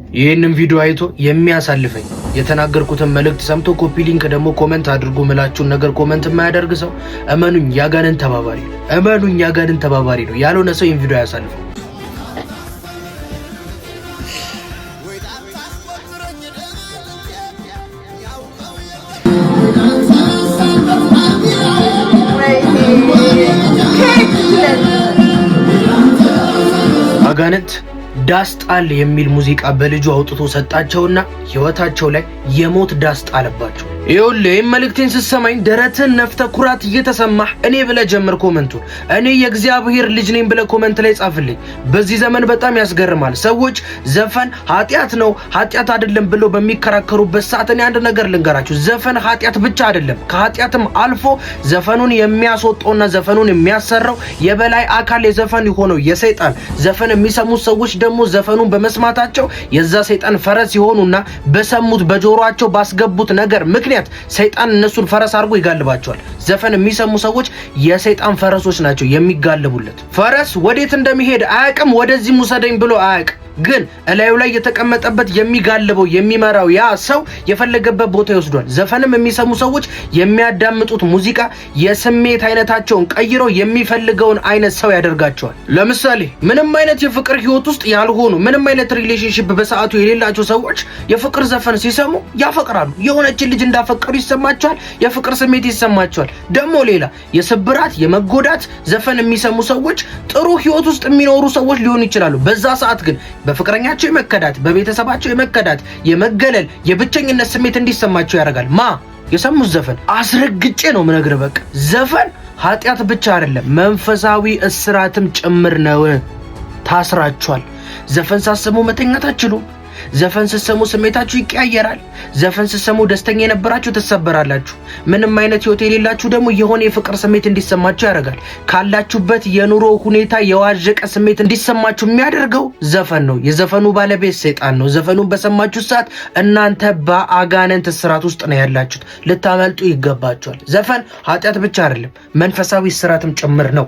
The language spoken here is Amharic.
ይሄንን ቪዲዮ አይቶ የሚያሳልፈኝ የተናገርኩትን መልእክት ሰምቶ ኮፒ ሊንክ ደግሞ ኮሜንት አድርጉ ምላችሁን ነገር ኮሜንት የማያደርግ ሰው እመኑኝ ያጋነን ተባባሪ ነው። እመኑኝ ያጋነን ተባባሪ ነው። ያልሆነ ሰው ይሄን ቪዲዮ ያሳልፈው። አጋንንት ዳስጣል የሚል ሙዚቃ በልጁ አውጥቶ ሰጣቸውና ህይወታቸው ላይ የሞት ዳስጣለባቸው። ይኸውልህ መልእክቴን ስትሰማኝ ደረትን ነፍተ ኩራት እየተሰማህ እኔ ብለህ ጀምር ኮሜንቱን። እኔ የእግዚአብሔር ልጅ ነኝ ብለህ ኮሜንት ላይ ጻፍልኝ። በዚህ ዘመን በጣም ያስገርማል። ሰዎች ዘፈን ኃጢአት ነው ኃጢአት አይደለም ብለው በሚከራከሩበት ሰዓት እኔ አንድ ነገር ልንገራችሁ። ዘፈን ኃጢአት ብቻ አይደለም፣ ከኃጢአትም አልፎ ዘፈኑን የሚያስወጣውና ዘፈኑን የሚያሰራው የበላይ አካል የዘፈን የሆነው የሰይጣን ዘፈን የሚሰሙ ሰዎች ደግሞ ዘፈኑን በመስማታቸው የዛ ሰይጣን ፈረስ ይሆኑና በሰሙት በጆሮአቸው ባስገቡት ነገር ምክንያት ሰይጣን እነሱን ፈረስ አድርጎ ይጋልባቸዋል። ዘፈን የሚሰሙ ሰዎች የሰይጣን ፈረሶች ናቸው የሚጋልቡለት። ፈረስ ወዴት እንደሚሄድ አያውቅም፣ ወደዚህ ሙሰደኝ ብሎ አያውቅም። ግን እላዩ ላይ የተቀመጠበት የሚጋልበው የሚመራው ያ ሰው የፈለገበት ቦታ ይወስዷል። ዘፈንም የሚሰሙ ሰዎች የሚያዳምጡት ሙዚቃ የስሜት አይነታቸውን ቀይሮ የሚፈልገውን አይነት ሰው ያደርጋቸዋል። ለምሳሌ ምንም አይነት የፍቅር ህይወት ውስጥ ያልሆኑ ምንም አይነት ሪሌሽንሺፕ በሰዓቱ የሌላቸው ሰዎች የፍቅር ዘፈን ሲሰሙ ያፈቅራሉ። የሆነችን ልጅ እንዳፈቀሩ ይሰማቸዋል፣ የፍቅር ስሜት ይሰማቸዋል። ደግሞ ሌላ የስብራት የመጎዳት ዘፈን የሚሰሙ ሰዎች ጥሩ ህይወት ውስጥ የሚኖሩ ሰዎች ሊሆኑ ይችላሉ። በዛ ሰዓት ግን በፍቅረኛቸው የመከዳት በቤተሰባቸው የመከዳት የመገለል የብቸኝነት ስሜት እንዲሰማቸው ያደርጋል። የሰሙት ዘፈን አስረግጬ ነው ምነግርህ። በቃ ዘፈን ኃጢአት ብቻ አይደለም መንፈሳዊ እስራትም ጭምር ነው። ታስራችኋል። ዘፈን ሳሰሙ መተኛት አትችሉም። ዘፈን ስትሰሙ ስሜታችሁ ይቀያየራል። ዘፈን ስትሰሙ ደስተኛ የነበራችሁ ትሰበራላችሁ። ምንም አይነት ህይወት የሌላችሁ ደግሞ የሆነ የፍቅር ስሜት እንዲሰማችሁ ያደርጋል። ካላችሁበት የኑሮ ሁኔታ የዋዠቀ ስሜት እንዲሰማችሁ የሚያደርገው ዘፈን ነው። የዘፈኑ ባለቤት ሰይጣን ነው። ዘፈኑን በሰማችሁ ሰዓት እናንተ በአጋንንት እስራት ውስጥ ነው ያላችሁት። ልታመልጡ ይገባችኋል። ዘፈን ኃጢአት ብቻ አይደለም መንፈሳዊ እስራትም ጭምር ነው።